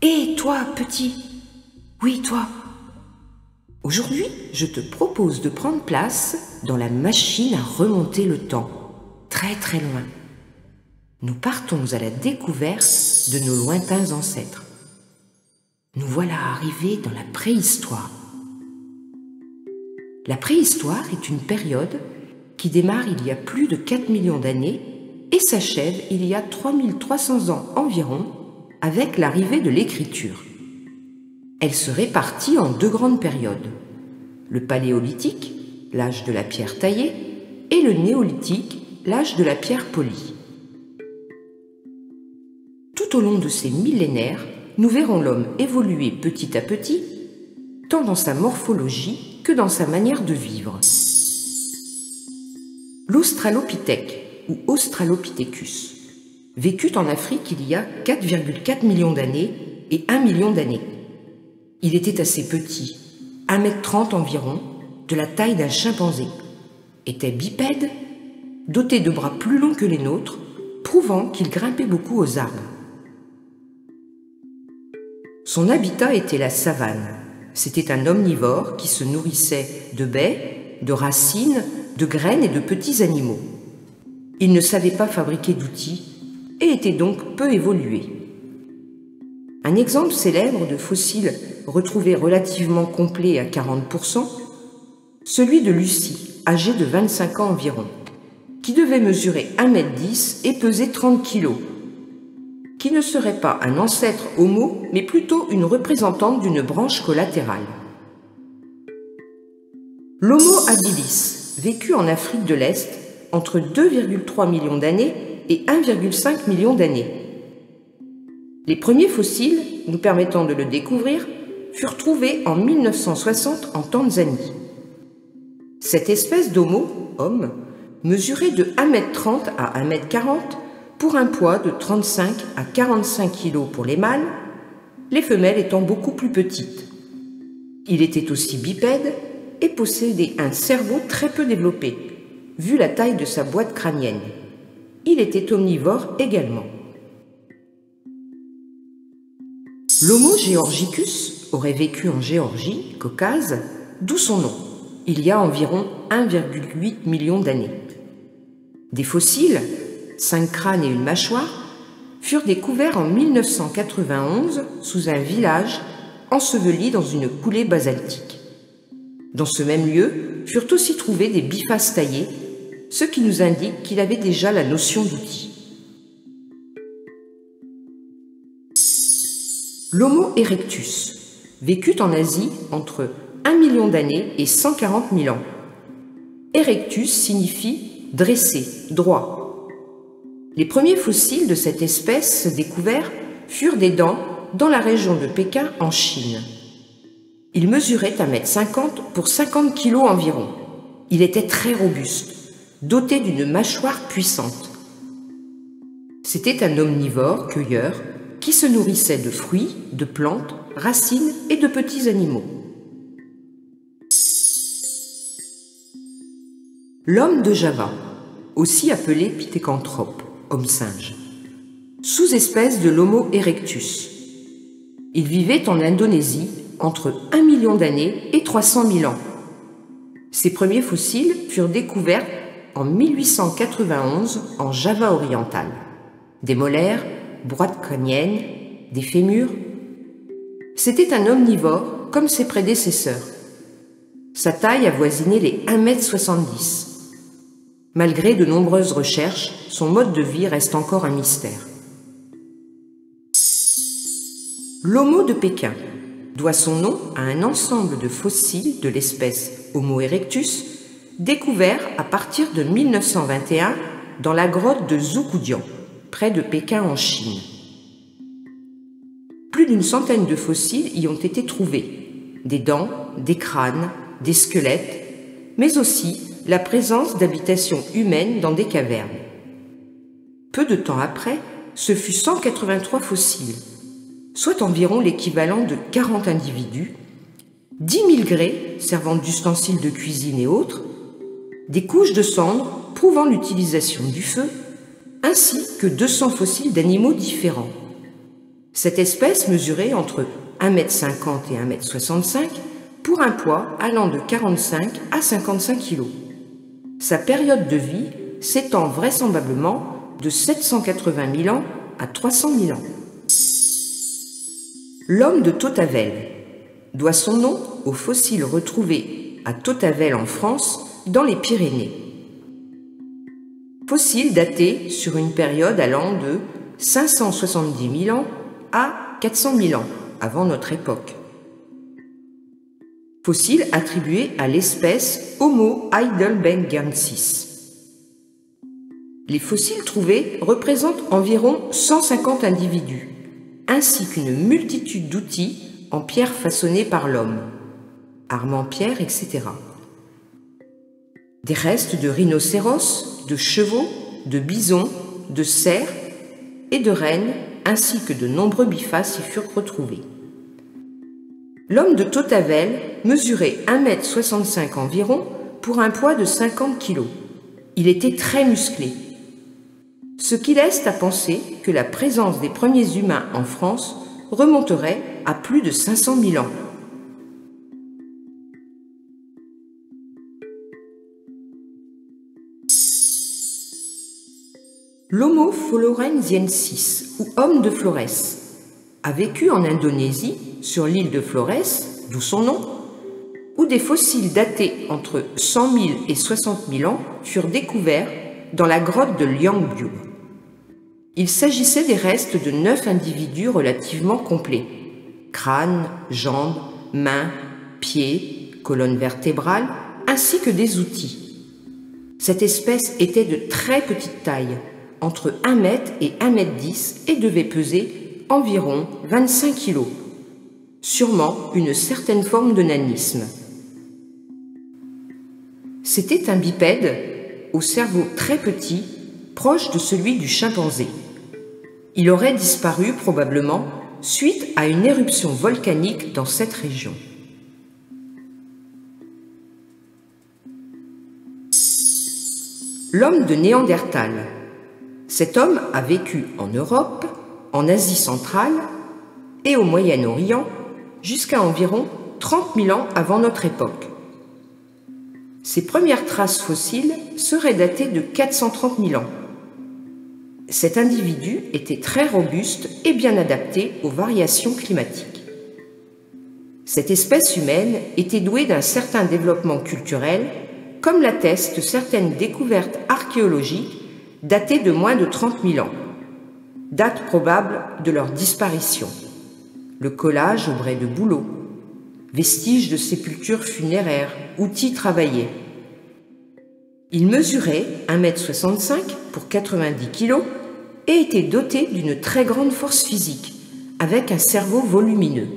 Hé, toi, petit! Oui, toi! Aujourd'hui, je te propose de prendre place dans la machine à remonter le temps, très très loin. Nous partons à la découverte de nos lointains ancêtres. Nous voilà arrivés dans la préhistoire. La préhistoire est une période qui démarre il y a plus de 4 millions d'années et s'achève il y a 3300 ans environ avec l'arrivée de l'écriture. Elle se répartit en deux grandes périodes, le paléolithique, l'âge de la pierre taillée, et le néolithique, l'âge de la pierre polie. Tout au long de ces millénaires, nous verrons l'homme évoluer petit à petit, tant dans sa morphologie que dans sa manière de vivre. L'Australopithèque, ou Australopithecus, vécut en Afrique il y a 4,4 millions d'années et 1 million d'années. Il était assez petit, 1,30 m environ, de la taille d'un chimpanzé, était bipède, doté de bras plus longs que les nôtres, prouvant qu'il grimpait beaucoup aux arbres. Son habitat était la savane. C'était un omnivore qui se nourrissait de baies, de racines, de graines et de petits animaux. Il ne savait pas fabriquer d'outils et était donc peu évolué. Un exemple célèbre de fossile retrouvé relativement complet à 40%, celui de Lucie, âgée de 25 ans environ, qui devait mesurer 1,10 m et peser 30 kg, qui ne serait pas un ancêtre homo, mais plutôt une représentante d'une branche collatérale. L'Homo habilis vécut en Afrique de l'Est entre 2,3 millions d'années et 1,5 million d'années. Les premiers fossiles nous permettant de le découvrir furent trouvés en 1960 en Tanzanie. Cette espèce d'homo, homme, mesurait de 1,30 m à 1,40 m pour un poids de 35 à 45 kg pour les mâles, les femelles étant beaucoup plus petites. Il était aussi bipède et possédait un cerveau très peu développé, vu la taille de sa boîte crânienne. Il était omnivore également. L'Homo georgicus aurait vécu en Géorgie, Caucase, d'où son nom, il y a environ 1,8 million d'années. Des fossiles, 5 crânes et une mâchoire, furent découverts en 1991 sous un village enseveli dans une coulée basaltique. Dans ce même lieu furent aussi trouvés des bifaces taillés, ce qui nous indique qu'il avait déjà la notion d'outil. L'Homo erectus vécut en Asie entre 1 million d'années et 140 000 ans. Erectus signifie dressé, droit. Les premiers fossiles de cette espèce découverts furent des dents dans la région de Pékin en Chine. Il mesurait 1,50 m pour 50 kg environ. Il était très robuste, doté d'une mâchoire puissante. C'était un omnivore cueilleur qui se nourrissait de fruits, de plantes, racines et de petits animaux. L'homme de Java, aussi appelé pithécanthrope, homme-singe, sous-espèce de l'Homo erectus. Il vivait en Indonésie entre 1 million d'années et 300 000 ans. Ses premiers fossiles furent découverts en 1891 en Java oriental. Des molaires, boîtes crâniennes, des fémurs. C'était un omnivore comme ses prédécesseurs. Sa taille avoisinait les 1,70 m. Malgré de nombreuses recherches, son mode de vie reste encore un mystère. L'Homo de Pékin doit son nom à un ensemble de fossiles de l'espèce Homo erectus découverts à partir de 1921 dans la grotte de Zhoukoudian, près de Pékin en Chine. Plus d'une centaine de fossiles y ont été trouvés, des dents, des crânes, des squelettes, mais aussi la présence d'habitations humaines dans des cavernes. Peu de temps après, ce fut 183 fossiles, soit environ l'équivalent de 40 individus, 10 000 grès servant d'ustensiles de cuisine et autres, des couches de cendres prouvant l'utilisation du feu, ainsi que 200 fossiles d'animaux différents. Cette espèce mesurait entre 1,50 m et 1,65 m pour un poids allant de 45 à 55 kg. Sa période de vie s'étend vraisemblablement de 780 000 ans à 300 000 ans. L'homme de Tautavel doit son nom aux fossiles retrouvés à Tautavel en France, dans les Pyrénées. Fossiles datés sur une période allant de 570 000 ans à 400 000 ans avant notre époque. Fossiles attribués à l'espèce Homo heidelbergensis. Les fossiles trouvés représentent environ 150 individus, ainsi qu'une multitude d'outils en pierre façonnés par l'homme, armes en pierre, etc. Des restes de rhinocéros, de chevaux, de bisons, de cerfs et de rennes, ainsi que de nombreux bifaces y furent retrouvés. L'homme de Tautavel mesurait 1,65 m environ pour un poids de 50 kg. Il était très musclé, ce qui laisse à penser que la présence des premiers humains en France remonterait à plus de 500 000 ans. L'Homo florensiensis, ou homme de Florès, a vécu en Indonésie, sur l'île de Florès, d'où son nom, où des fossiles datés entre 100 000 et 60 000 ans furent découverts dans la grotte de Liangbiu. Il s'agissait des restes de 9 individus relativement complets: crâne, jambes, mains, pieds, colonne vertébrale, ainsi que des outils. Cette espèce était de très petite taille, entre 1 m et 1,10 m, et devait peser environ 25 kg, sûrement une certaine forme de nanisme. C'était un bipède au cerveau très petit, proche de celui du chimpanzé. Il aurait disparu probablement suite à une éruption volcanique dans cette région. L'homme de Néandertal. Cet homme a vécu en Europe, en Asie centrale et au Moyen-Orient jusqu'à environ 30 000 ans avant notre époque. Ses premières traces fossiles seraient datées de 430 000 ans. Cet individu était très robuste et bien adapté aux variations climatiques. Cette espèce humaine était douée d'un certain développement culturel, comme l'attestent certaines découvertes archéologiques datées de moins de 30 000 ans, date probable de leur disparition. Le collage au brais de bouleau, vestiges de sépultures funéraires, outils travaillés. Il mesurait 1,65 m pour 90 kg et était doté d'une très grande force physique, avec un cerveau volumineux.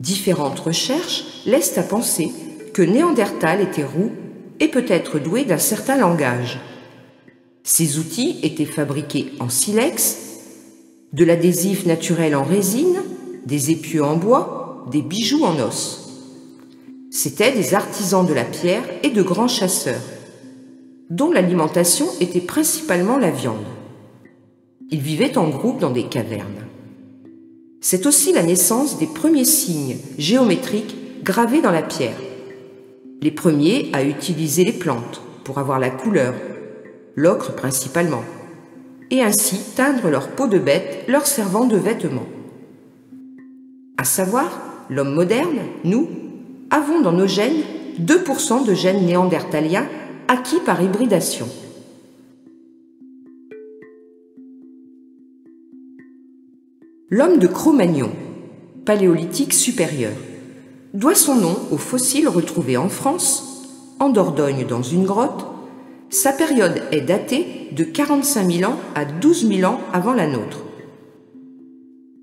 Différentes recherches laissent à penser que Néandertal était roux et peut-être doué d'un certain langage. Ces outils étaient fabriqués en silex, de l'adhésif naturel en résine, des épieux en bois, des bijoux en os. C'étaient des artisans de la pierre et de grands chasseurs, dont l'alimentation était principalement la viande. Ils vivaient en groupe dans des cavernes. C'est aussi la naissance des premiers signes géométriques gravés dans la pierre. Les premiers à utiliser les plantes pour avoir la couleur, l'ocre principalement, et ainsi teindre leur peau de bête leur servant de vêtements. À savoir, l'homme moderne, nous, avons dans nos gènes 2% de gènes néandertaliens acquis par hybridation. L'homme de Cro-Magnon, paléolithique supérieur, doit son nom aux fossiles retrouvés en France, en Dordogne dans une grotte. Sa période est datée de 45 000 ans à 12 000 ans avant la nôtre.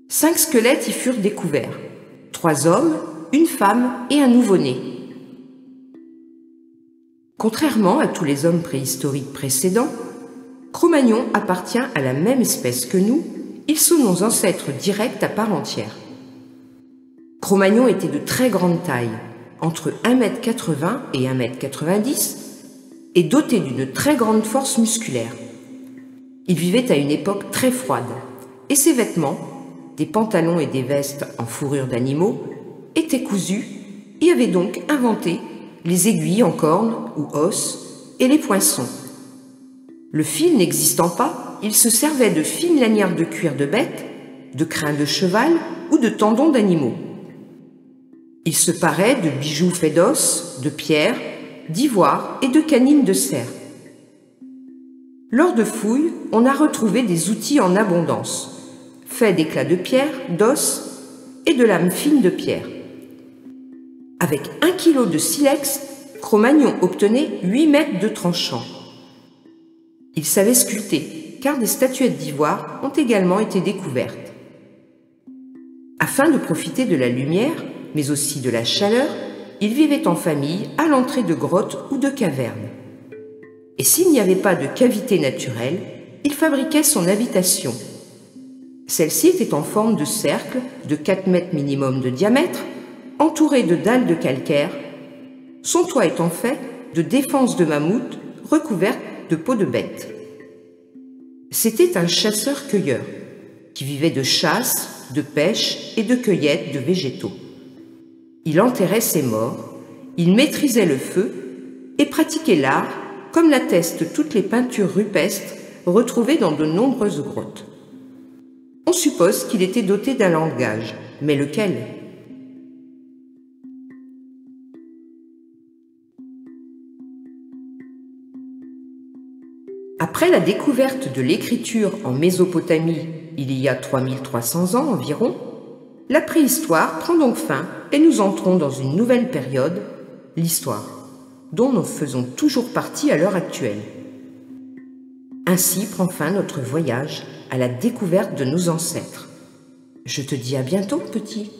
5 squelettes y furent découverts, 3 hommes, une femme et un nouveau-né. Contrairement à tous les hommes préhistoriques précédents, Cro-Magnon appartient à la même espèce que nous, ils sont nos ancêtres directs à part entière. Cro-Magnon était de très grande taille, entre 1,80 m et 1,90 m, et doté d'une très grande force musculaire. Il vivait à une époque très froide, et ses vêtements des pantalons et des vestes en fourrure d'animaux, étaient cousus et avaient donc inventé les aiguilles en cornes ou os et les poinçons. Le fil n'existant pas, ils se servaient de fines lanières de cuir de bête, de crins de cheval ou de tendons d'animaux. Ils se paraient de bijoux faits d'os, de pierre, d'ivoire et de canines de cerf. Lors de fouilles, on a retrouvé des outils en abondance, faits d'éclats de pierre, d'os et de lames fines de pierre. Avec 1 kilo de silex, Cro-Magnon obtenait 8 mètres de tranchant. Il savait sculpter, car des statuettes d'ivoire ont également été découvertes. Afin de profiter de la lumière, mais aussi de la chaleur, il vivait en famille à l'entrée de grottes ou de cavernes. Et s'il n'y avait pas de cavité naturelle, il fabriquait son habitation. Celle-ci était en forme de cercle de 4 mètres minimum de diamètre, entourée de dalles de calcaire, son toit étant fait de défenses de mammouth recouvertes de peau de bête. C'était un chasseur-cueilleur qui vivait de chasse, de pêche et de cueillette de végétaux. Il enterrait ses morts, il maîtrisait le feu et pratiquait l'art, comme l'attestent toutes les peintures rupestres retrouvées dans de nombreuses grottes. On suppose qu'il était doté d'un langage, mais lequel ? Après la découverte de l'écriture en Mésopotamie il y a 3300 ans environ, la préhistoire prend donc fin et nous entrons dans une nouvelle période, l'histoire, dont nous faisons toujours partie à l'heure actuelle. Ainsi prend fin notre voyage à la découverte de nos ancêtres. Je te dis à bientôt, petit.